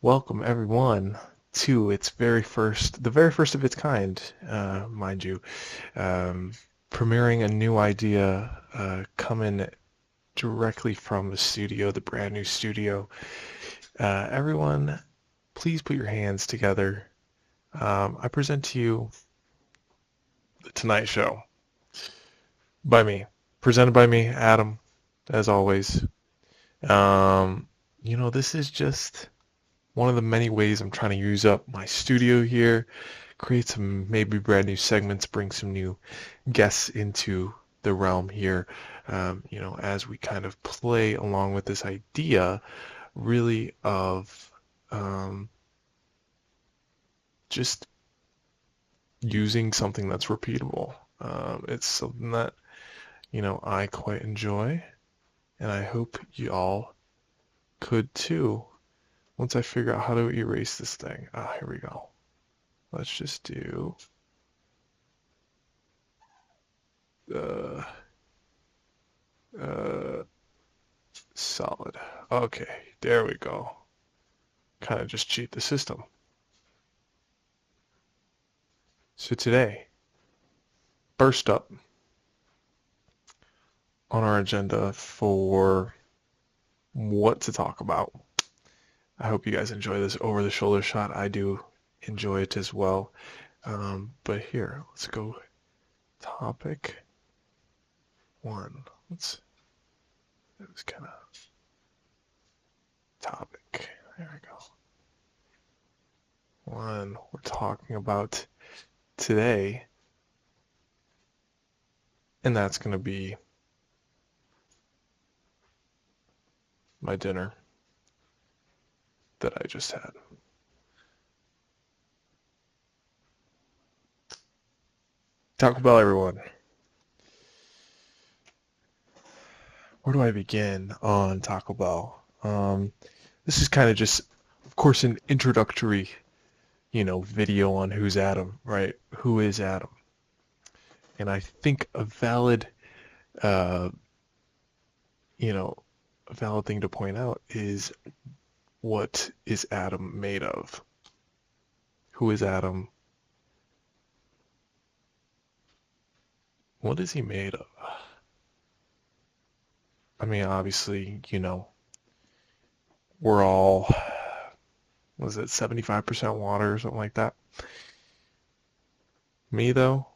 Welcome everyone to the very first of its kind, mind you, um, premiering a new idea, coming directly from the studio, the brand new studio. Everyone, please put your hands together. I present to you the Tonight Show by me, presented by me, Adam, as always. Um, this is just one of the many ways I'm trying to use up my studio here, create some maybe brand new segments, bring some new guests into the realm here, as we kind of play along with this idea really of just using something that's repeatable. It's something that, I quite enjoy, and I hope you all could too. Once I figure out how to erase this thing. Here we go. Let's just do uh, uh, solid. Okay, there we go. Kind of just cheat the system. So today, first up on our agenda for what to talk about. I hope you guys enjoy this over-the-shoulder shot. I do enjoy it as well. But here, let's go topic one. It was kind of topic. There we go. One we're talking about today, and that's going to be my dinner that I just had. Taco Bell, everyone. Where do I begin on Taco Bell? This is kind of just, of course, an introductory, video on who's Adam, right? Who is Adam? And I think uh, a valid thing to point out is what is Adam made of? Who is Adam? What is he made of? I mean, obviously, we're all, was it 75% water or something like that? Me, though,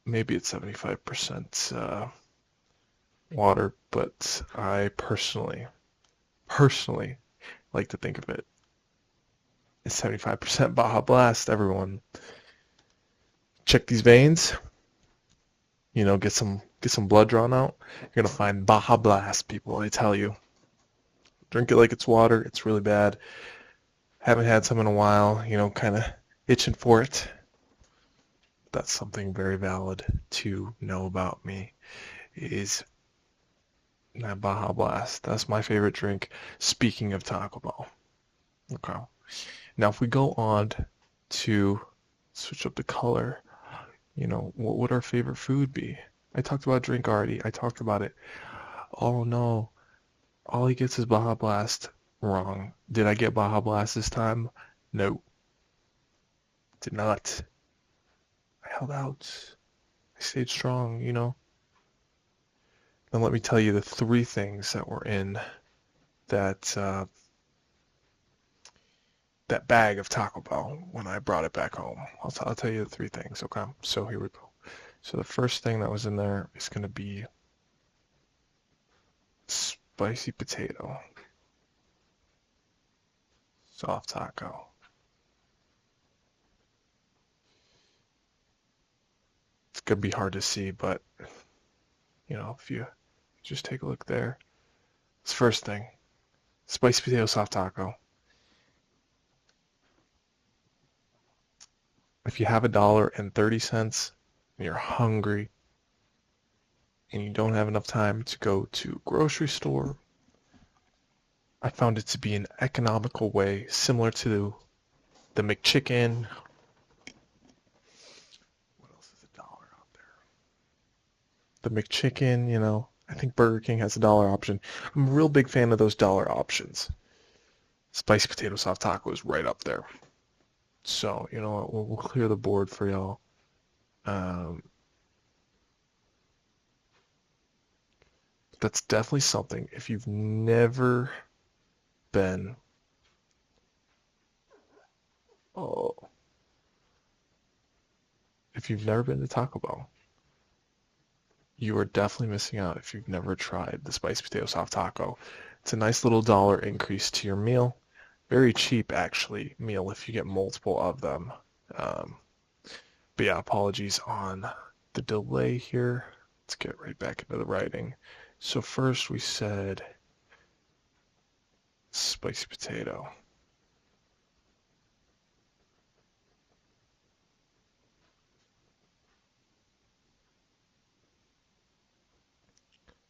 maybe it's 75% water, but I personally like to think of it as 75% Baja Blast, everyone. Check these veins, get some blood drawn out. You're gonna find Baja Blast, people, I tell you. Drink it like it's water, it's really bad. Haven't had some in a while, kind of itching for it. That's something very valid to know about me, is that Baja Blast. That's my favorite drink. Speaking of Taco Bell. Okay. Now, if we go on to switch up the color, what would our favorite food be? I talked about drink already. I talked about it. Oh no, all he gets is Baja Blast. Wrong. Did I get Baja Blast this time? No, did not. I held out. I stayed strong. Then let me tell you the three things that were in that that bag of Taco Bell when I brought it back home. I'll tell you the three things, okay? So here we go. So the first thing that was in there is going to be spicy potato, soft taco. It's going to be hard to see, but, if you just take a look there. It's first thing, spicy potato, soft taco. If you have $1.30 and you're hungry and you don't have enough time to go to a grocery store, I found it to be an economical way similar to the McChicken. What else is $1 out there? The McChicken, I think Burger King has a dollar option. I'm a real big fan of those dollar options. Spicy potato soft taco is right up there. So, you know what, we'll clear the board for y'all. Um, that's definitely something. If you've never been, oh, if you've never been to Taco Bell, you are definitely missing out if you've never tried the spicy potato soft taco. It's a nice little dollar increase to your meal. Very cheap, actually, meal if you get multiple of them. Um, but yeah, apologies on the delay here. Let's get right back into the writing. So first we said spicy potato.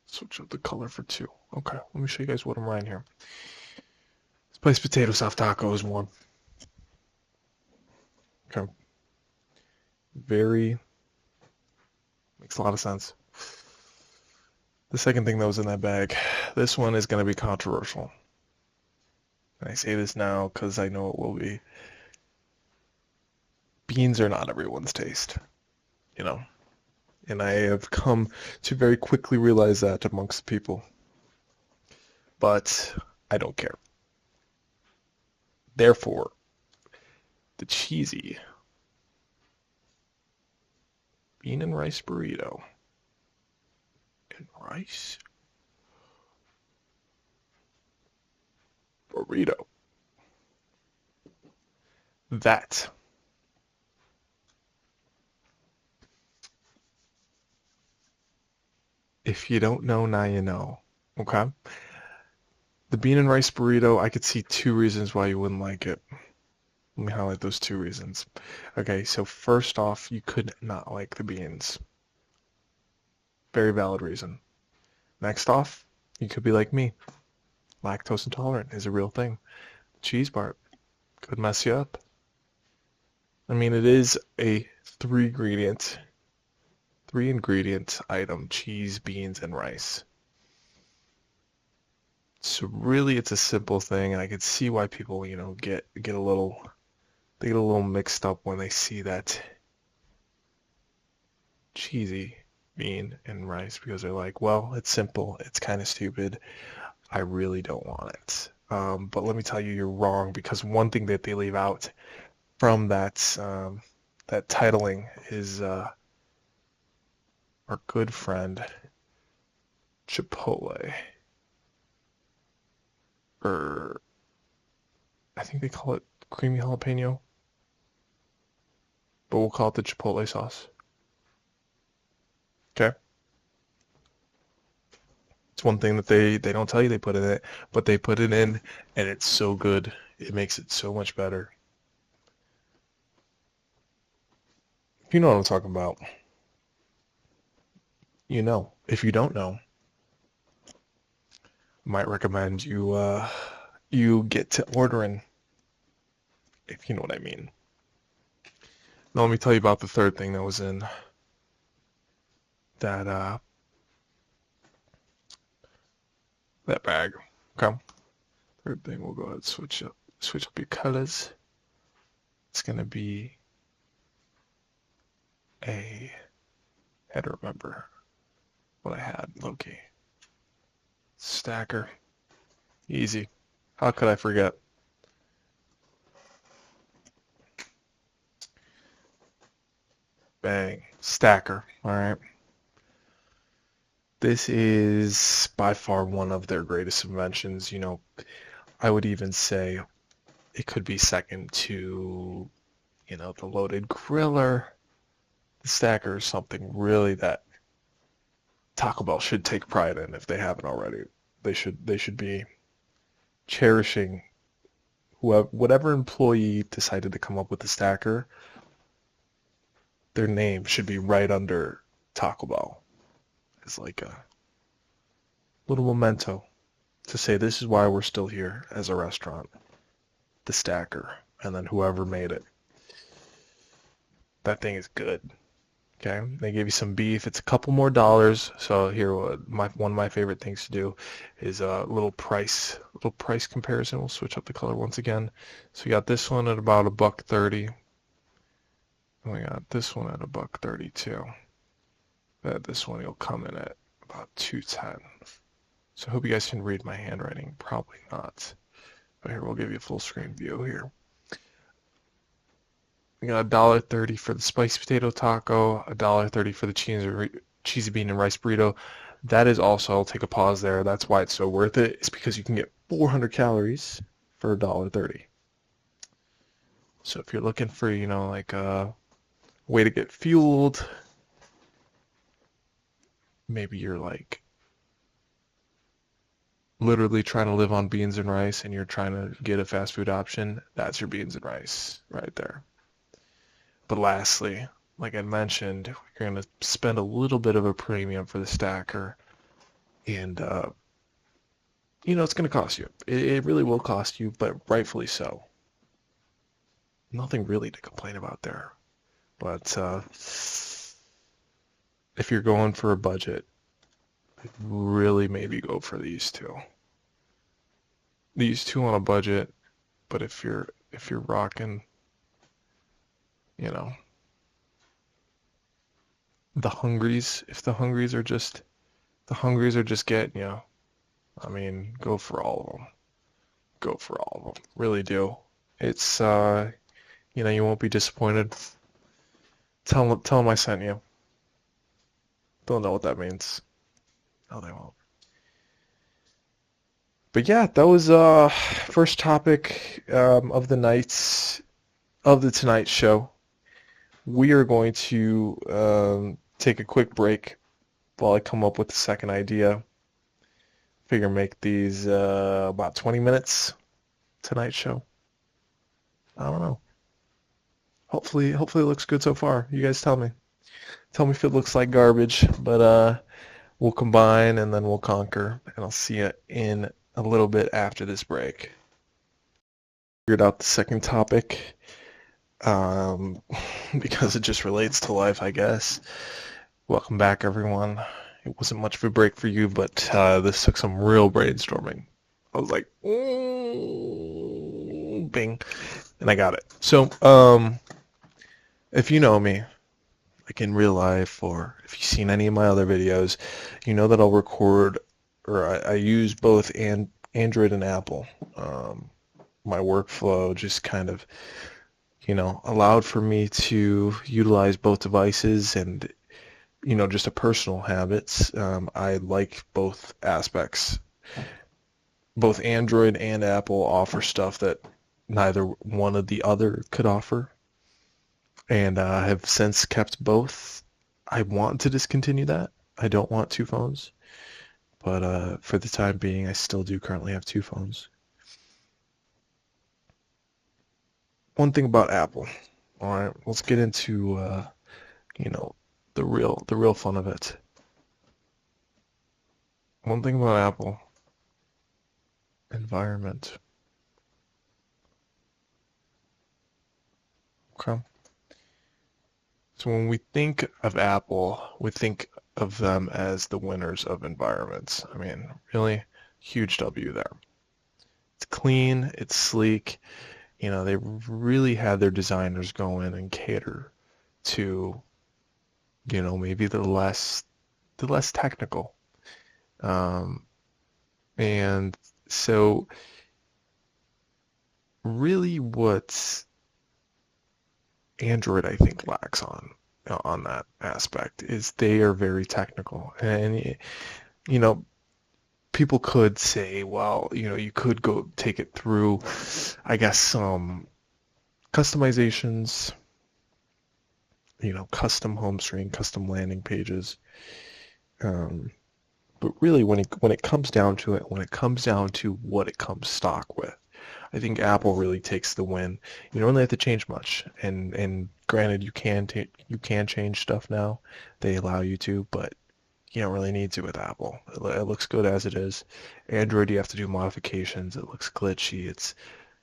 Switch up the color for 2. Okay, let me show you guys what I'm writing here. Spicy potato soft taco is 1. Okay. Very, makes a lot of sense. The second thing that was in that bag, this one is going to be controversial. And I say this now because I know it will be. Beans are not everyone's taste, you know. And I have come to very quickly realize that amongst people. But I don't care. Therefore, the cheesy bean and rice burrito. And rice burrito. That if you don't know, now you know. Okay? The bean and rice burrito, I could see 2 reasons why you wouldn't like it. Let me highlight those 2 reasons. Okay, so first off, you could not like the beans. Very valid reason. Next off, you could be like me. Lactose intolerant is a real thing. Cheese part could mess you up. I mean, it is a 3 ingredient item: cheese, beans, and rice. So really, it's a simple thing, and I could see why people, get a little mixed up when they see that cheesy bean and rice, because they're like, well, it's simple, it's kind of stupid, I really don't want it. But let me tell you, you're wrong, because one thing that they leave out from that titling is our good friend Chipotle, or I think they call it creamy jalapeno, but we'll call it the Chipotle sauce. Okay? It's one thing that they don't tell you they put in it, but they put it in, and it's so good. It makes it so much better. If you know what I'm talking about, you know. If you don't know, I might recommend you get to ordering, if you know what I mean. Now let me tell you about the third thing that was in that that bag. Okay. Third thing, we'll go ahead and switch up your colors. It's gonna be I had to remember what I had, Loki. Stacker. Easy. How could I forget? Bang. Stacker. Alright. This is by far one of their greatest inventions. I would even say it could be second to, the loaded griller. The stacker is something really that Taco Bell should take pride in if they haven't already. They should be cherishing whatever employee decided to come up with the stacker. Their name should be right under Taco Bell. It's like a little memento to say this is why we're still here as a restaurant. The stacker, and then whoever made it. That thing is good. Okay, they gave you some beef. It's a couple more dollars. So here, one of my favorite things to do is a little price comparison. We'll switch up the color once again. So we got this one at about $1.30, and we got this one at $1.32. This one will come in at about 210. So I hope you guys can read my handwriting. Probably not. But here, we'll give you a full screen view here. We got $1.30 for the spicy potato taco, $1.30 for the cheesy bean and rice burrito. That is also, I'll take a pause there. That's why it's so worth it. It's because you can get 400 calories for $1.30. So if you're looking for, like a way to get fueled, maybe you're like literally trying to live on beans and rice and you're trying to get a fast food option, that's your beans and rice right there. But lastly, like I mentioned, you're going to spend a little bit of a premium for the stacker, and it's going to cost you. It really will cost you, but rightfully so. Nothing really to complain about there. But if you're going for a budget, really maybe go for these two. These two on a budget, but if you're rocking, the Hungries, if the Hungries are just getting you, I mean, go for all of them. Go for all of them. Really do. It's you won't be disappointed. Tell them I sent you. They'll know what that means. No, they won't. But yeah, that was first topic of the Tonight Show. We are going to take a quick break while I come up with the second idea. Figure make these about 20 minutes. Tonight Show. I don't know. Hopefully it looks good so far. You guys tell me. Tell me if it looks like garbage, but we'll combine and then we'll conquer. And I'll see you in a little bit after this break. Figured out the second topic because it just relates to life, I guess. Welcome back, everyone. It wasn't much of a break for you, but this took some real brainstorming. I was like, bing, and I got it. So, if you know me, like in real life, or if you've seen any of my other videos, you know that I'll record, or I use both Android and Apple. My workflow just kind of, allowed for me to utilize both devices and, just a personal habits. I like both aspects. Both Android and Apple offer stuff that neither one of the other could offer. And I have since kept both. I want to discontinue that. I don't want two phones. But for the time being, I still do currently have two phones. One thing about Apple. All right, let's get into the real fun of it. One thing about Apple, environment. Okay. So when we think of Apple, we think of them as the winners of environments. I mean, really huge W there. It's clean, it's sleek. They really had their designers go in and cater to, maybe the less technical. And so really what Android, I think, lacks on that aspect is they are very technical. And, people could say, well, you could go take it through, I guess, some customizations, custom home screen, custom landing pages. But really, when it comes down to it, when it comes down to what it comes stock with, I think Apple really takes the win. You don't really have to change much, and granted, you can change stuff now. They allow you to, but you don't really need to with Apple. It looks good as it is. Android, you have to do modifications. It looks glitchy. It's,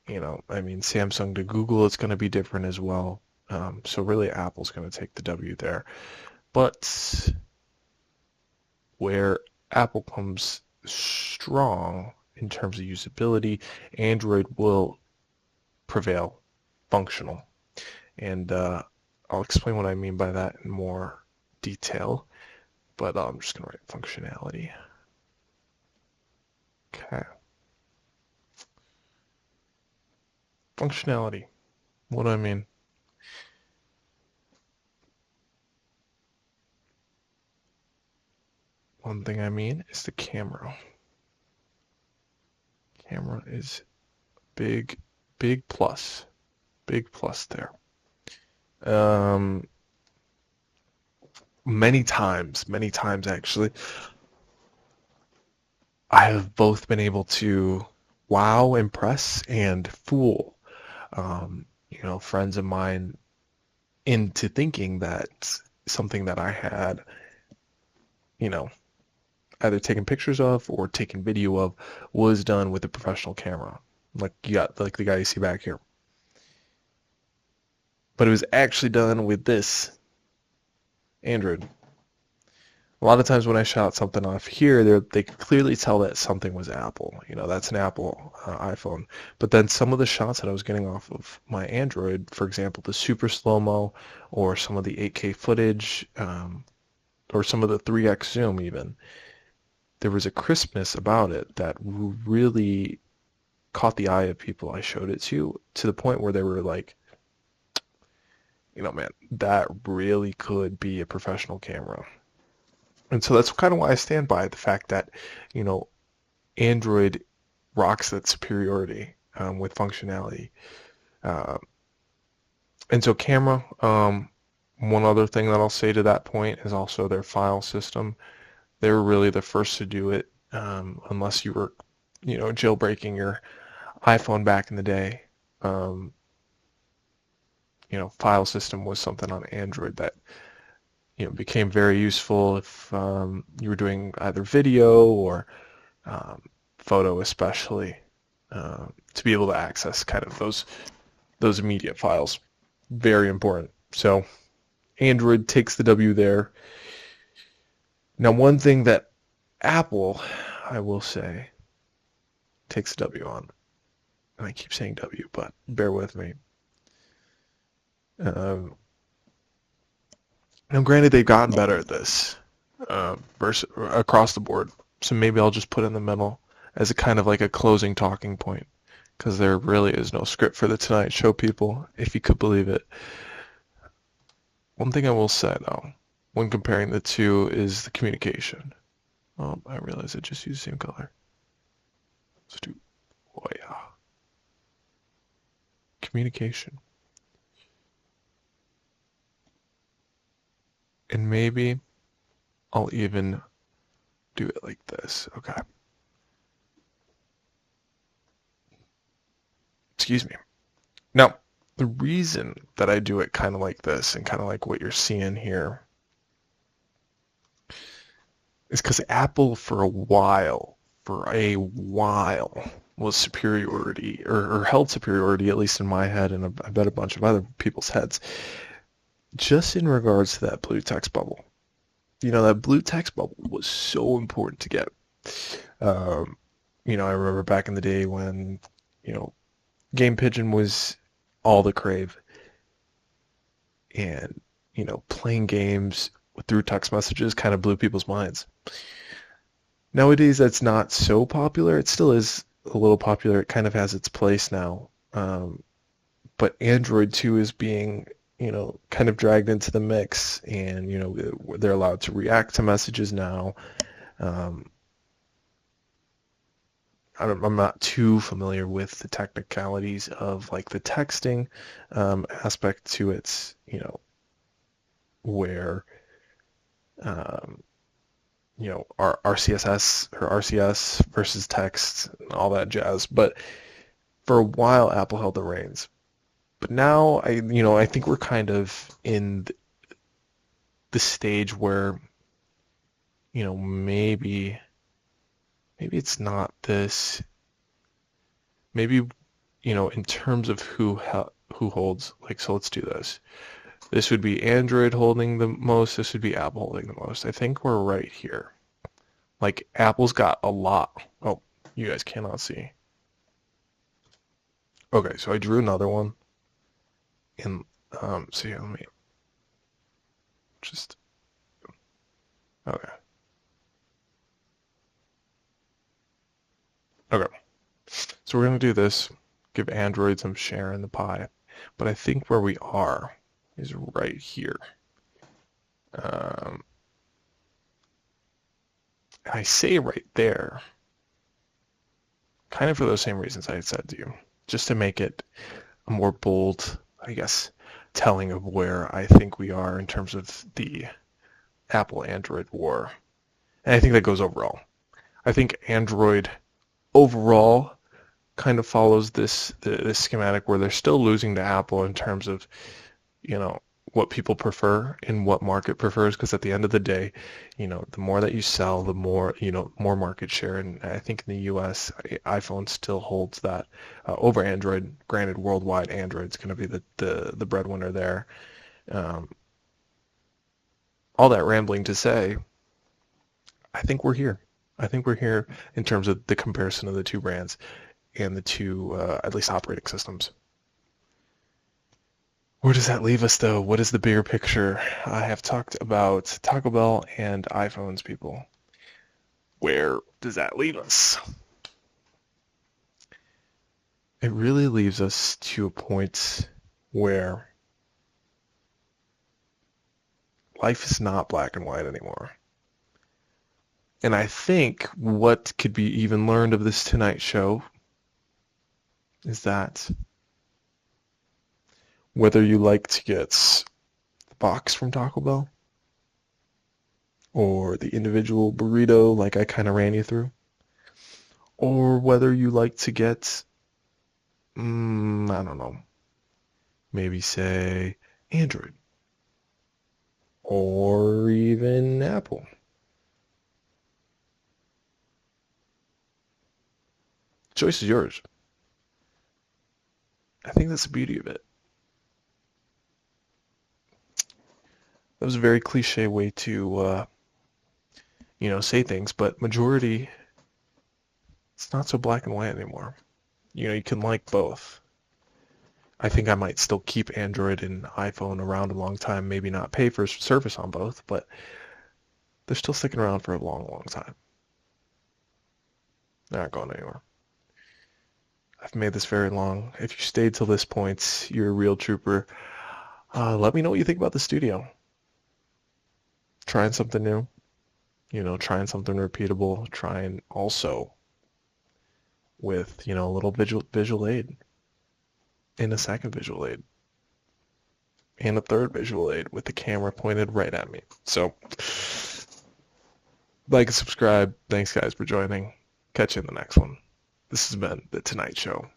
Samsung to Google, it's going to be different as well. So really, Apple's going to take the W there. But where Apple comes strong in terms of usability, Android will prevail, functional. And I'll explain what I mean by that in more detail, but I'm just going to write functionality. Okay. Functionality. What do I mean? One thing I mean is the camera. Camera is big, big plus. Big plus there. Many times actually, I have both been able to wow, impress, and fool, friends of mine into thinking that something that I had, you know, either taken pictures of or taken video of was done with a professional camera. Like you got like the guy you see back here. But it was actually done with this Android. A lot of times when I shout something off here, they could clearly tell that something was Apple. That's an Apple iPhone. But then some of the shots that I was getting off of my Android, for example, the super slow-mo or some of the 8K footage, or some of the 3x zoom even, there was a crispness about it that really caught the eye of people I showed it to the point where they were like, man, that really could be a professional camera. And so that's kind of why I stand by the fact that, Android rocks that superiority with functionality. Uh, and so camera, one other thing that I'll say to that point is also their file system. They were really the first to do it, unless you were, jailbreaking your iPhone back in the day. File system was something on Android that became very useful if you were doing either video or photo, especially to be able to access kind of those immediate files. Very important. So Android takes the W there. Now, one thing that Apple, I will say, takes the W on, and I keep saying W, but bear with me. Now, granted, they've gotten better at this across the board. So maybe I'll just put in the middle as a kind of like a closing talking point, because there really is no script for the Tonight Show, people, if you could believe it. One thing I will say, though, when comparing the two is the communication. I realize I just used the same color. Let's do, oh yeah. Communication. And maybe I'll even do it like this. Okay. Excuse me. Now, the reason that I do it kind of like this and kind of like what you're seeing here is because Apple for a while, was superiority or held superiority, at least in my head and I bet a bunch of other people's heads, just in regards to that blue text bubble. That blue text bubble was so important to get. I remember back in the day when, Game Pigeon was all the crave. And, playing games through text messages kind of blew people's minds. Nowadays, that's not so popular. It still is a little popular. It kind of has its place now. But Android 2 is being kind of dragged into the mix, and they're allowed to react to messages now. I'm not too familiar with the technicalities of like the texting aspect to it, where our RCSS or RCS versus text and all that jazz. But for a while, Apple held the reins. But now I think we're kind of in the stage where, maybe it's not this. Maybe, in terms of who holds, like, so let's do this. This would be Android holding the most. This would be Apple holding the most. I think we're right here. Like, Apple's got a lot. Oh, you guys cannot see. Okay, so I drew another one. And, so yeah, let me just, okay. Okay, so we're going to do this, give Android some share in the pie. But I think where we are is right here. Um, I say right there, kind of for those same reasons I had said to you, just to make it a more bold, I guess, telling of where I think we are in terms of the Apple-Android war. And I think that goes overall. I think Android overall kind of follows this schematic where they're still losing to Apple in terms of, you know, what people prefer and what market prefers, because at the end of the day, you know, the more that you sell, the more, you know, more market share. And I think in the US, iPhone still holds that over Android. Granted, worldwide, Android's going to be the breadwinner there. Um, all that rambling to say, I think we're here. I think we're here in terms of the comparison of the two brands and the two, at least, operating systems. Where does that leave us, though? What is the bigger picture? I have talked about Taco Bell and iPhones, people. Where does that leave us? It really leaves us to a point where life is not black and white anymore. And I think what could be even learned of this Tonight Show is that whether you like to get the box from Taco Bell or the individual burrito like I kind of ran you through, or whether you like to get, I don't know, maybe say Android or even Apple. Choice is yours. I think that's the beauty of it. That was a very cliche way to, say things, but majority, it's not so black and white anymore. You know, you can like both. I think I might still keep Android and iPhone around a long time, maybe not pay for service on both, but they're still sticking around for a long, long time. They're not going anywhere. I've made this very long. If you stayed till this point, you're a real trooper. Let me know what you think about the studio. Trying something new, trying something repeatable, trying also with, a little visual aid, and a second visual aid, and a third visual aid with the camera pointed right at me. So, like and subscribe. Thanks, guys, for joining. Catch you in the next one. This has been The Tonight Show.